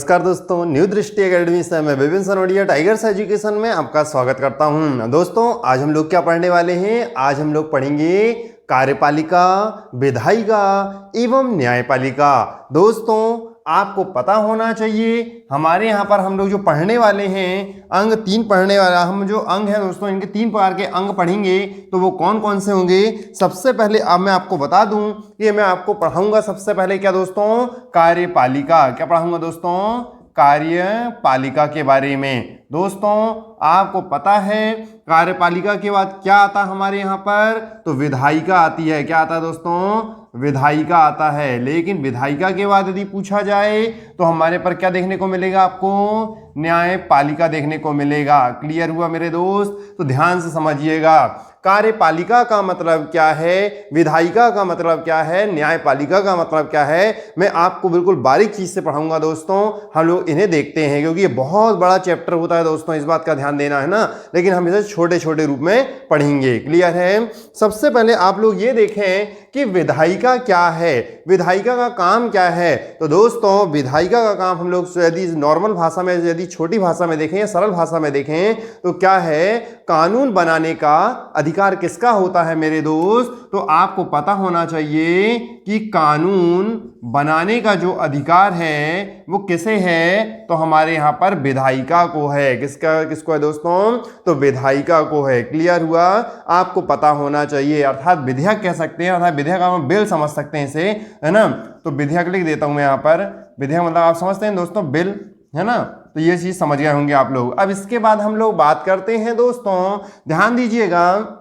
नमस्कार दोस्तों, न्यू दृष्टि एकेडमी से मैं विपिन सनोडिया टाइगर्स एजुकेशन में आपका स्वागत करता हूं। दोस्तों आज हम लोग क्या पढ़ने वाले हैं? आज हम लोग पढ़ेंगे कार्यपालिका, विधायिका एवं न्यायपालिका। दोस्तों आपको पता होना चाहिए हमारे यहाँ पर हम लोग जो पढ़ने वाले हैं अंग 3 पढ़ने वाला, हम जो अंग हैं दोस्तों इनके 3 प्रकार के अंग पढ़ेंगे। तो वो कौन कौन से होंगे? सबसे पहले अब मैं आपको बता दूं कि मैं आपको पढ़ाऊंगा सबसे पहले क्या दोस्तों? कार्यपालिका। क्या पढ़ाऊंगा दोस्तों? कार्यपालिका के बारे में। दोस्तों आपको पता है कार्यपालिका के बाद क्या आता है हमारे यहाँ पर? तो विधायिका आती है। क्या आता है दोस्तों? विधायिका आता है। लेकिन विधायिका के बाद यदि पूछा जाए तो हमारे पर क्या देखने को मिलेगा आपको? न्यायपालिका देखने को मिलेगा। क्लियर हुआ मेरे दोस्त? तो ध्यान से समझिएगा, कार्यपालिका का मतलब क्या है, विधायिका का मतलब क्या है, न्यायपालिका का मतलब क्या है, मैं आपको बिल्कुल बारीक चीज से पढ़ाऊंगा दोस्तों। हम लोग इन्हें देखते हैं क्योंकि ये बहुत बड़ा चैप्टर होता है दोस्तों, इस बात का ध्यान देना है ना। लेकिन हम इसे छोटे छोटे रूप में पढ़ेंगे। क्लियर है? सबसे पहले आप लोग ये देखें कि विधायिका क्या है, विधायिका का काम क्या है। तो दोस्तों विधायिका का काम हम लोग यदि नॉर्मल भाषा में, यदि छोटी भाषा में देखें या सरल भाषा में देखें तो क्या है? कानून बनाने का अधिकार किसका होता है मेरे दोस्त? तो आपको पता होना चाहिए कि कानून बनाने का जो अधिकार है वो किसे है? तो हमारे यहाँ पर विधायिका को है। किसको है दोस्तों? तो विधायिका को है। क्लियर हुआ? आपको पता होना चाहिए, अर्थात विधेयक कह सकते हैं, अर्थात विधेयक हम बिल समझ सकते हैं इसे, है ना। तो विधेयक लिख देता हूं मैं यहाँ पर। विधेयक मतलब आप समझते हैं दोस्तों बिल, है ना। तो ये चीज समझ गए होंगे आप लोग। अब इसके बाद हम लोग बात करते हैं दोस्तों, ध्यान दीजिएगा,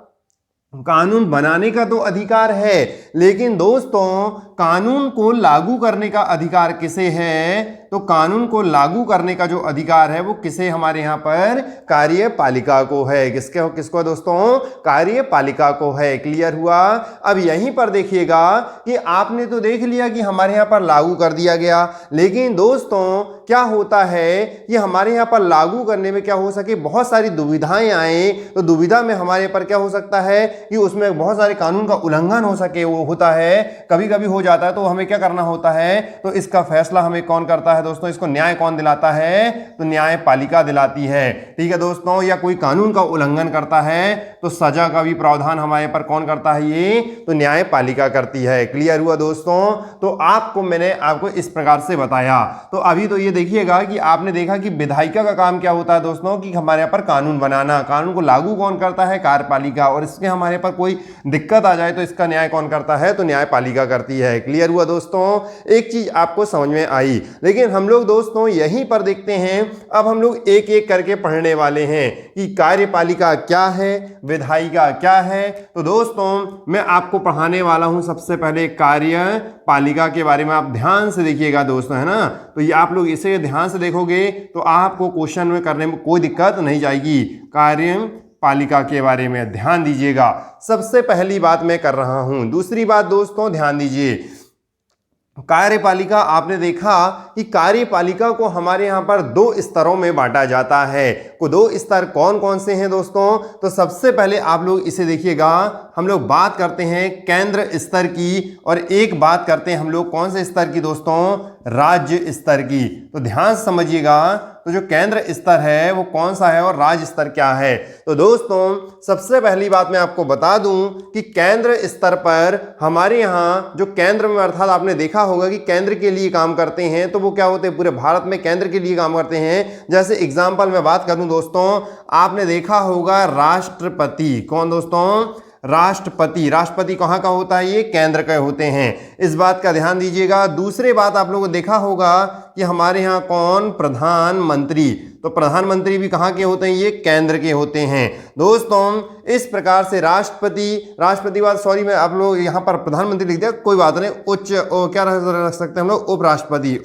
कानून बनाने का तो अधिकार है लेकिन दोस्तों कानून को लागू करने का अधिकार किसे है? तो कानून को लागू करने का जो अधिकार है वो किसे हमारे यहाँ पर? कार्यपालिका को है। किसको है दोस्तों? कार्यपालिका को है। क्लियर हुआ? अब यहीं पर देखिएगा कि आपने तो देख लिया कि हमारे यहाँ पर लागू कर दिया गया, लेकिन दोस्तों क्या होता है कि हमारे यहाँ पर लागू करने में क्या हो सके, बहुत सारी दुविधाएं आए। तो दुविधा में हमारे पर क्या हो सकता है कि उसमें बहुत सारे कानून का उल्लंघन हो सके, वो होता है, कभी कभी हो जाता है। तो हमें क्या करना होता है? तो इसका फैसला हमें कौन करता है दोस्तों? इसको न्याय कौन दिलाता है? तो न्यायपालिका दिलाती है। ठीक है दोस्तों। या कोई कानून का उल्लंघन करता है तो सजा का भी प्रावधान हमारे पर कौन करता है? ये तो न्यायपालिका करती है। क्लियर हुआ दोस्तों? तो मैंने आपको इस प्रकार से बताया। तो अभी तो ये देखिएगा कि आपने देखा कि विधायिका का काम क्या होता है दोस्तों, कि हमारे यहाँ पर कानून बनाना, कानून को लागू कौन करता है? कार्यपालिका। और इसके हमारे पर कोई दिक्कत आ जाए तो इसका न्याय कौन करता है? तो न्यायपालिका करती है। क्लियर हुआ दोस्तों? एक चीज आपको समझ में आई। लेकिन हम लोग दोस्तों यहीं पर देखते हैं, अब हम लोग एक एक करके पढ़ने वाले हैं कि कार्यपालिका क्या है, विधायिका क्या है। तो दोस्तों मैं आपको पढ़ाने वाला हूं सबसे पहले कार्यपालिका के बारे में। आप ध्यान से देखिएगा दोस्तों, है ना। तो ये आप लोग इसे ध्यान से देखोगे तो आपको क्वेश्चन में करने में कोई दिक्कत नहीं जाएगी। कार्यपालिका के बारे में ध्यान दीजिएगा। सबसे पहली बात मैं कर रहा हूं। दूसरी बात दोस्तों ध्यान दीजिए, कार्यपालिका आपने देखा कि कार्यपालिका को हमारे यहाँ पर 2 स्तरों में बांटा जाता है। को 2 स्तर कौन कौन से हैं दोस्तों? तो सबसे पहले आप लोग इसे देखिएगा, हम लोग बात करते हैं केंद्र स्तर की, और एक बात करते हैं हम लोग कौन से स्तर की दोस्तों? राज्य स्तर की। तो ध्यान समझिएगा, तो जो केंद्र स्तर है वो कौन सा है और राज्य स्तर क्या है? तो दोस्तों सबसे पहली बात मैं आपको बता दूं कि केंद्र स्तर पर हमारे यहाँ जो केंद्र में, अर्थात आपने देखा होगा कि केंद्र के लिए काम करते हैं, तो वो क्या होते हैं? पूरे भारत में केंद्र के लिए काम करते हैं। जैसे एग्जाम्पल मैं बात करूं दोस्तों, आपने देखा होगा राष्ट्रपति। कौन दोस्तों? राष्ट्रपति। राष्ट्रपति कहाँ का होता है? ये केंद्र के होते हैं। इस बात का ध्यान दीजिएगा। दूसरी बात आप लोगों ने देखा होगा कि हमारे यहाँ कौन? प्रधानमंत्री। तो प्रधानमंत्री भी कहाँ के होते हैं? ये केंद्र के होते हैं दोस्तों। इस प्रकार से राष्ट्रपति बाद, सॉरी मैं आप लोग यहाँ पर प्रधानमंत्री लिख दिया, कोई बात नहीं, क्या रख सकते हैं हम लोग? उपराष्ट्रपति,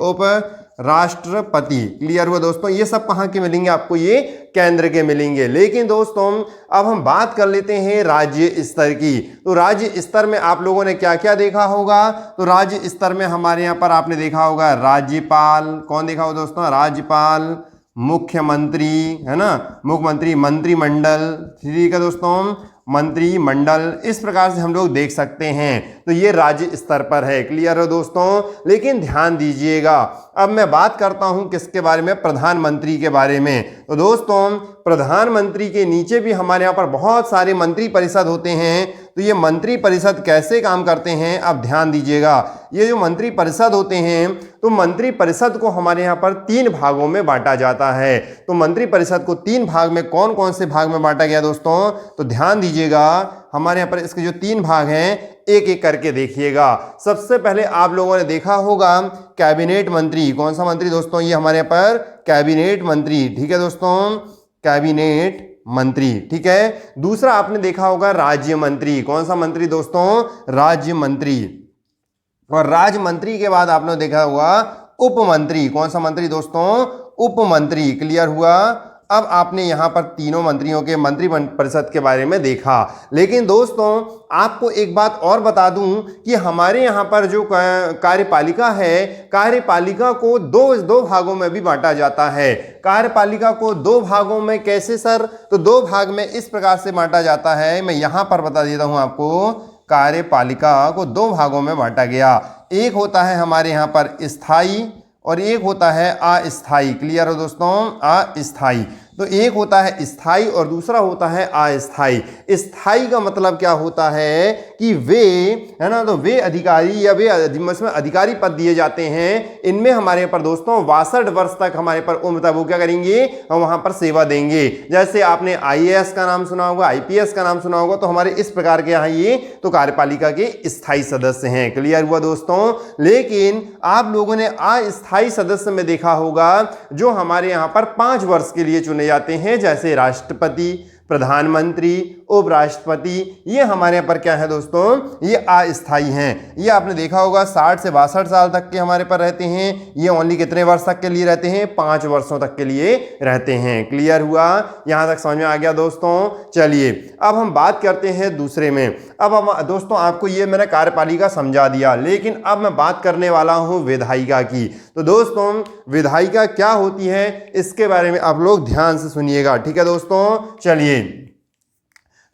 राष्ट्रपति। क्लियर हुआ दोस्तों? ये सब कहां के मिलेंगे आपको? ये केंद्र के मिलेंगे। लेकिन दोस्तों अब हम बात कर लेते हैं राज्य स्तर की। तो राज्य स्तर में आप लोगों ने क्या क्या देखा होगा? तो राज्य स्तर में हमारे यहाँ पर आपने देखा होगा राज्यपाल। कौन देखा होगा दोस्तों? राज्यपाल, मुख्यमंत्री, है ना, मुख्यमंत्री, मंत्रिमंडल, ठीक है दोस्तों, मंत्रिमंडल, इस प्रकार से हम लोग देख सकते हैं। तो ये राज्य स्तर पर है। क्लियर है दोस्तों। लेकिन ध्यान दीजिएगा, अब मैं बात करता हूं किसके बारे में, प्रधानमंत्री के बारे में। तो दोस्तों प्रधानमंत्री के नीचे भी हमारे यहाँ पर बहुत सारे मंत्री परिषद होते हैं। तो ये मंत्री परिषद कैसे काम करते हैं, अब ध्यान दीजिएगा। ये जो मंत्री परिषद होते हैं, तो मंत्री परिषद को हमारे यहाँ पर 3 भागों में बांटा जाता है। तो मंत्री परिषद को 3 भाग में, कौन कौन से भाग में बांटा गया दोस्तों, तो ध्यान दीजिएगा। हमारे यहाँ पर इसके जो 3 भाग हैं, एक एक करके देखिएगा। सबसे पहले आप लोगों ने देखा होगा कैबिनेट मंत्री। कौन सा मंत्री दोस्तों, ये हमारे यहाँ पर कैबिनेट मंत्री। ठीक है दोस्तों, कैबिनेट मंत्री। ठीक है। दूसरा आपने देखा होगा राज्य मंत्री। कौन सा मंत्री दोस्तों, राज्य मंत्री। और राज्य मंत्री के बाद आपने देखा होगा उप मंत्री। कौन सा मंत्री दोस्तों, उप मंत्री। क्लियर हुआ। अब आपने यहां पर तीनों मंत्रियों के मंत्री परिषद के बारे में देखा। लेकिन दोस्तों आपको एक बात और बता दूं कि हमारे यहां पर जो कार्यपालिका है, कार्यपालिका को दो भागों में भी बांटा जाता है। कार्यपालिका को 2 भागों में कैसे सर, तो 2 भाग में इस प्रकार से बांटा जाता है। मैं यहां पर बता देता हूं आपको, कार्यपालिका को 2 भागों में बांटा गया। एक होता है हमारे यहां पर स्थायी और एक होता है अस्थाई। क्लियर हो दोस्तों, अस्थाई। तो एक होता है स्थाई और दूसरा होता है अस्थाई। स्थाई का मतलब क्या होता है कि वे, है ना, तो वे अधिकारी या वे इसमें अधिकारी पद दिए जाते हैं। इनमें हमारे पर दोस्तों 62 वर्ष तक हमारे पर उम्र तक वो क्या करेंगे, हम वहां पर सेवा देंगे। जैसे आपने IAS का नाम सुना होगा, IPS का नाम सुना होगा, तो हमारे इस प्रकार के यहाँ ये तो कार्यपालिका के स्थायी सदस्य हैं। क्लियर हुआ दोस्तों। लेकिन आप लोगों ने अस्थाई सदस्य में देखा होगा जो हमारे यहाँ पर 5 वर्ष के लिए चुने जाते हैं, जैसे राष्ट्रपति, प्रधानमंत्री, उपराष्ट्रपति। ये हमारे यहाँ पर क्या है दोस्तों, ये अस्थाई हैं। ये आपने देखा होगा 60 से 62 साल तक के हमारे पर रहते हैं। ये ओनली कितने वर्ष तक के लिए रहते हैं, 5 वर्षों तक के लिए रहते हैं। क्लियर हुआ, यहां तक समझ में आ गया दोस्तों। चलिए अब हम बात करते हैं दूसरे में। अब हम दोस्तों आपको ये मैंने कार्यपालिका समझा दिया, लेकिन अब मैं बात करने वाला हूं विधायिका की। तो दोस्तों विधायिका क्या होती है, इसके बारे में आप लोग ध्यान से सुनिएगा। ठीक है दोस्तों। चलिए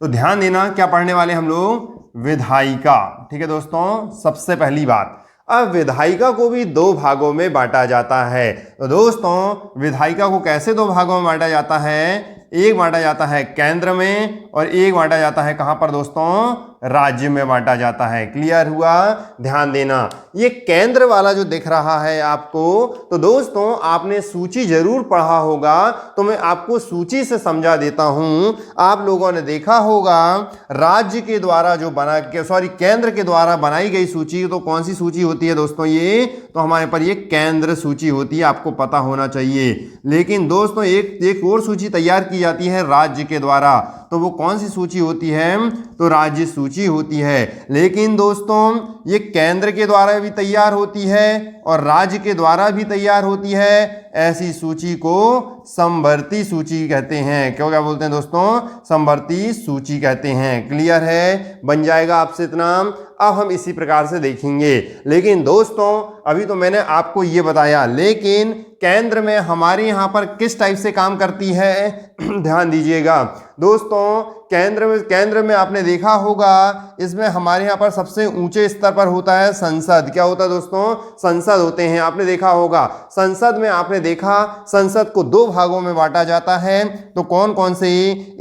तो ध्यान देना, क्या पढ़ने वाले हम लोग, विधायिका। ठीक है दोस्तों। सबसे पहली बात, अब विधायिका को भी 2 भागों में बांटा जाता है। तो दोस्तों विधायिका को कैसे 2 भागों में बांटा जाता है, एक बांटा जाता है केंद्र में और एक बांटा जाता है कहां पर दोस्तों, राज्य में बांटा जाता है। क्लियर हुआ। ध्यान देना, ये केंद्र वाला जो दिख रहा है आपको, तो दोस्तों आपने सूची जरूर पढ़ा होगा, तो मैं आपको सूची से समझा देता हूं। आप लोगों ने देखा होगा राज्य के द्वारा जो केंद्र के द्वारा बनाई गई सूची, तो कौन सी सूची होती है दोस्तों, ये तो हमारे पर ये केंद्र सूची होती है, आपको पता होना चाहिए। लेकिन दोस्तों एक और सूची तैयार की जाती है राज्य के द्वारा, तो वो कौन सी सूची होती है, तो राज्य सूची होती है। लेकिन दोस्तों ये केंद्र के द्वारा भी तैयार होती है और राज्य के द्वारा भी तैयार होती है। ऐसी सूची को समवर्ती सूची कहते हैं। क्यों, क्या बोलते हैं दोस्तों, समवर्ती सूची कहते हैं। क्लियर है, बन जाएगा आपसे इतना। अब हम इसी प्रकार से देखेंगे। लेकिन दोस्तों अभी तो मैंने आपको ये बताया, लेकिन केंद्र में हमारे यहाँ पर किस टाइप से काम करती है ध्यान दीजिएगा दोस्तों। केंद्र में आपने देखा होगा, इसमें हमारे यहाँ पर सबसे ऊंचे स्तर पर होता है संसद। क्या होता है दोस्तों, संसद होते हैं। आपने देखा होगा संसद में, आपने देखा संसद को 2 भागों में बांटा जाता है। तो कौन कौन से,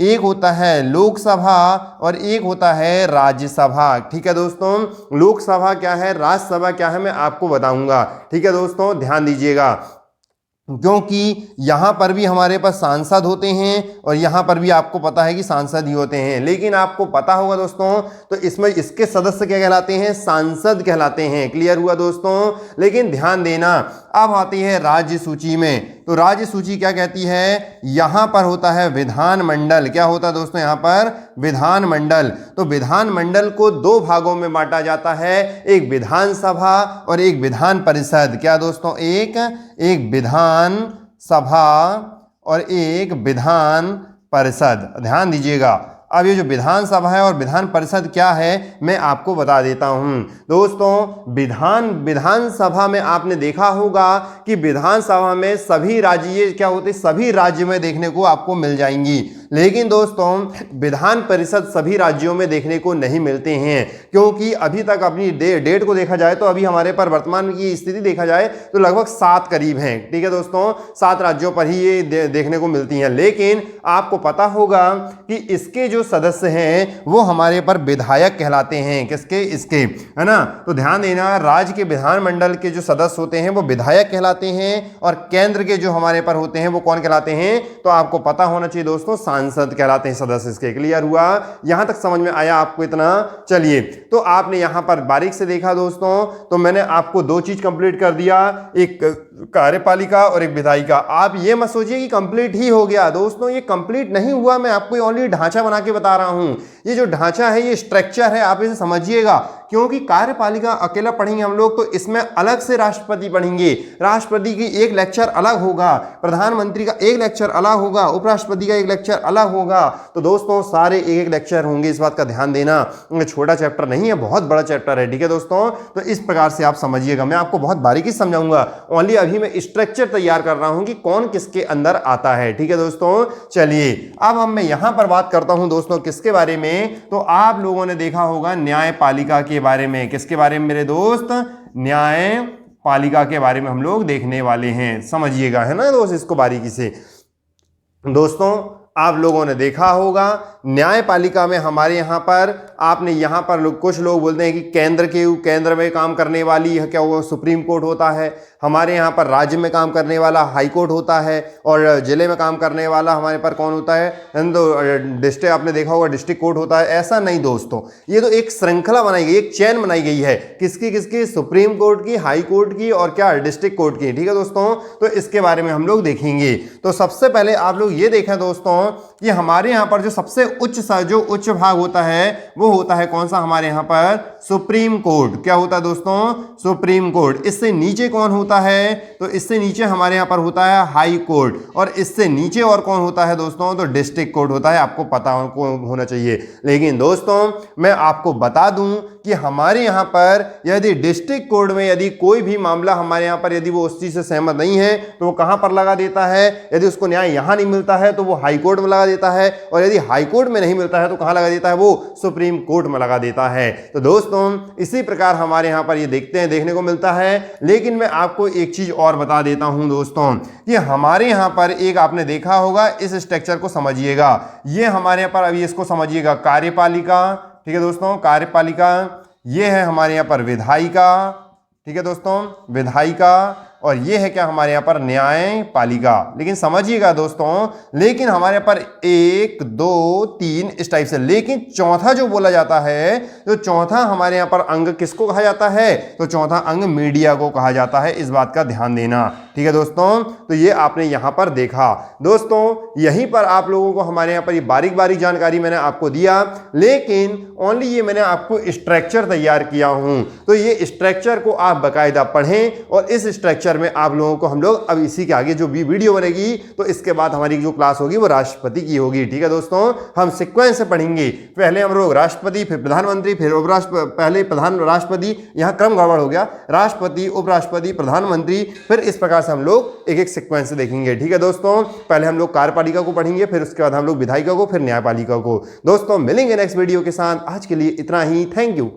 एक होता है लोकसभा और एक होता है राज्यसभा। ठीक है दोस्तों, लोकसभा क्या है, राज्यसभा क्या है, मैं आपको बताऊंगा। ठीक है दोस्तों, ध्यान दीजिएगा, क्योंकि यहां पर भी हमारे पास सांसद होते हैं और यहां पर भी आपको पता है कि सांसद ही होते हैं। लेकिन आपको पता होगा दोस्तों, तो इसमें इसके सदस्य क्या कहलाते हैं, सांसद कहलाते हैं। क्लियर हुआ दोस्तों। लेकिन ध्यान देना, अब आती है राज्य सूची में। तो राज्य सूची क्या कहती है, यहां पर होता है विधानमंडल। क्या होता है दोस्तों, यहां पर विधानमंडल। तो विधानमंडल को 2 भागों में बांटा जाता है, एक विधानसभा और एक विधान परिषद। क्या दोस्तों, एक विधान सभा और एक विधान परिषद। ध्यान दीजिएगा। अब ये जो विधानसभा है और विधान परिषद क्या है, मैं आपको बता देता हूं दोस्तों। विधानसभा में आपने देखा होगा कि विधानसभा में सभी राज्य क्या होते, सभी राज्य में देखने को आपको मिल जाएंगी। लेकिन दोस्तों विधान परिषद सभी राज्यों में देखने को नहीं मिलते हैं, क्योंकि अभी तक अपनी डेट को देखा जाए तो अभी हमारे पर वर्तमान की स्थिति देखा जाए तो लगभग 7 करीब हैं। ठीक है दोस्तों, 7 राज्यों पर ही ये देखने को मिलती हैं। लेकिन आपको पता होगा कि इसके जो सदस्य हैं वो हमारे पर विधायक कहलाते हैं। किसके? इसके, है ना। तो ध्यान देना, राज्य के विधानमंडल के जो सदस्य होते हैं वो विधायक कहलाते हैं, और केंद्र के जो हमारे पर होते हैं वो कौन कहलाते हैं? तो आपको पता होना चाहिए दोस्तों, सांसद कहलाते हैं सदस्य। इसके क्लियर हुआ? यहां तक समझ में आया आपको इतना? चलिए, तो आपने यहां पर बारीक से देखा दोस्तों, तो मैंने आपको 2 चीज कंप्लीट कर दिया, एक कार्यपालिका और एक विधायिका। आप ये मत सोचिए कि कंप्लीट ही हो गया दोस्तों, ये कंप्लीट नहीं हुआ। मैं आपको ओनली ढांचा बना के बता रहा हूं। ये जो ढांचा है, ये स्ट्रक्चर है, आप इसे समझिएगा, क्योंकि कार्यपालिका अकेला पढ़ेंगे हम लोग तो इसमें अलग से राष्ट्रपति पढ़ेंगे। राष्ट्रपति की एक लेक्चर अलग होगा, प्रधानमंत्री का एक लेक्चर अलग होगा, उपराष्ट्रपति का एक लेक्चर अलग होगा। तो दोस्तों सारे एक लेक्चर होंगे, इस बात का ध्यान देना। छोटा चैप्टर नहीं है, बहुत बड़ा चैप्टर है। ठीक है दोस्तों, तो इस प्रकार से आप समझिएगा। मैं आपको बहुत बारीकी समझाऊंगा, ओनली अभी मैं स्ट्रक्चर तैयार कर रहा हूं कि कौन किसके अंदर आता है। ठीक है दोस्तों, चलिए अब मैं यहां पर बात करता हूं दोस्तों किसके बारे में? तो आप लोगों ने देखा होगा न्यायपालिका के बारे में। किसके बारे में मेरे दोस्त? न्यायपालिका के बारे में हम लोग देखने वाले हैं, समझिएगा, है ना दोस्त, इसको बारीकी से। दोस्तों आप लोगों ने देखा होगा न्यायपालिका में हमारे यहाँ पर, आपने यहाँ पर कुछ लोग बोलते हैं कि केंद्र में काम करने वाली है, क्या वो सुप्रीम कोर्ट होता है। हमारे यहाँ पर राज्य में काम करने वाला हाई कोर्ट होता है, और जिले में काम करने वाला हमारे पर कौन होता है? तो डिस्ट्रिक्ट, आपने देखा होगा डिस्ट्रिक्ट कोर्ट होता है। ऐसा नहीं दोस्तों, ये तो एक श्रृंखला बनाई गई, एक चेन बनाई गई है। किसकी? सुप्रीम कोर्ट की, हाई कोर्ट की, और क्या डिस्ट्रिक्ट कोर्ट की। ठीक है दोस्तों, तो इसके बारे में हम लोग देखेंगे। तो सबसे पहले आप लोग ये देखें दोस्तों कि हमारे यहाँ पर जो सबसे उच्च भाग होता है वो होता है कौन सा? हमारे यहाँ पर सुप्रीम कोर्ट। क्या होता है दोस्तों? Supreme court. इससे नीचे कौन होता है? तो इससे नीचे हमारे यहाँ पर होता है हाई कोर्ट, और इससे नीचे और कौन होता है दोस्तों? तो डिस्ट्रिक्ट कोर्ट होता है। आपको पता होना चाहिए। लेकिन दोस्तों मैं आपको बता दूं कि हमारे यहाँ पर यदि डिस्ट्रिक्ट कोर्ट में यदि कोई भी मामला हमारे यहाँ पर यदि वो उस चीज से सहमत नहीं है तो वो कहां पर लगा देता है? यदि उसको न्याय यहां नहीं मिलता है तो वो हाई कोर्ट में लगा देता है, और यदि हाई कोर्ट में नहीं मिलता है तो कहां लगा देता है? वो सुप्रीम कोर्ट में लगा देता है। तो दोस्तों इसी प्रकार हमारे यहाँ पर ये देखने को मिलता है। लेकिन मैं आपको एक चीज और बता देता हूं दोस्तों कि हमारे यहाँ पर एक आपने देखा होगा, इस स्ट्रक्चर को समझिएगा। ये हमारे यहाँ पर, अभी इसको समझिएगा, कार्यपालिका। ठीक है दोस्तों, कार्यपालिका। ये है हमारे यहाँ पर विधायिका। ठीक है दोस्तों, विधायिका। और ये है क्या? हमारे यहाँ पर न्यायपालिका। लेकिन समझिएगा दोस्तों, लेकिन हमारे यहाँ पर 1 2 3 इस टाइप से, लेकिन चौथा जो बोला जाता है, तो चौथा हमारे यहाँ पर अंग किसको कहा जाता है? तो चौथा अंग मीडिया को कहा जाता है। इस बात का ध्यान देना। ठीक है दोस्तों, तो ये आपने यहाँ पर देखा। दोस्तों यहीं पर आप लोगों को हमारे यहाँ पर ये बारीक बारीक जानकारी मैंने आपको दिया, लेकिन ओनली ये मैंने आपको स्ट्रक्चर तैयार किया हूं। तो ये स्ट्रक्चर को आप बाकायदा पढ़ें, और इस स्ट्रक्चर में आप लोगों को हम लोग अब इसी के आगे जो भी वीडियो बनेगी, तो इसके बाद हमारी जो क्लास होगी वो राष्ट्रपति की होगी। ठीक है दोस्तों, हम सीक्वेंस से पढ़ेंगे। पहले हम लोग राष्ट्रपति, फिर प्रधानमंत्री, फिर पहले प्रधान राष्ट्रपति, यहां क्रम गड़बड़ हो गया, राष्ट्रपति, उपराष्ट्रपति, प्रधानमंत्री, फिर इस प्रकार से हम लोग एक एक सीक्वेंस से देखेंगे। ठीक है दोस्तों, पहले हम लोग कार्यपालिका को पढ़ेंगे, फिर उसके बाद हम लोग विधायिका को, फिर न्यायपालिका को। दोस्तों मिलेंगे नेक्स्ट वीडियो के साथ। आज के लिए इतना ही। Thank you.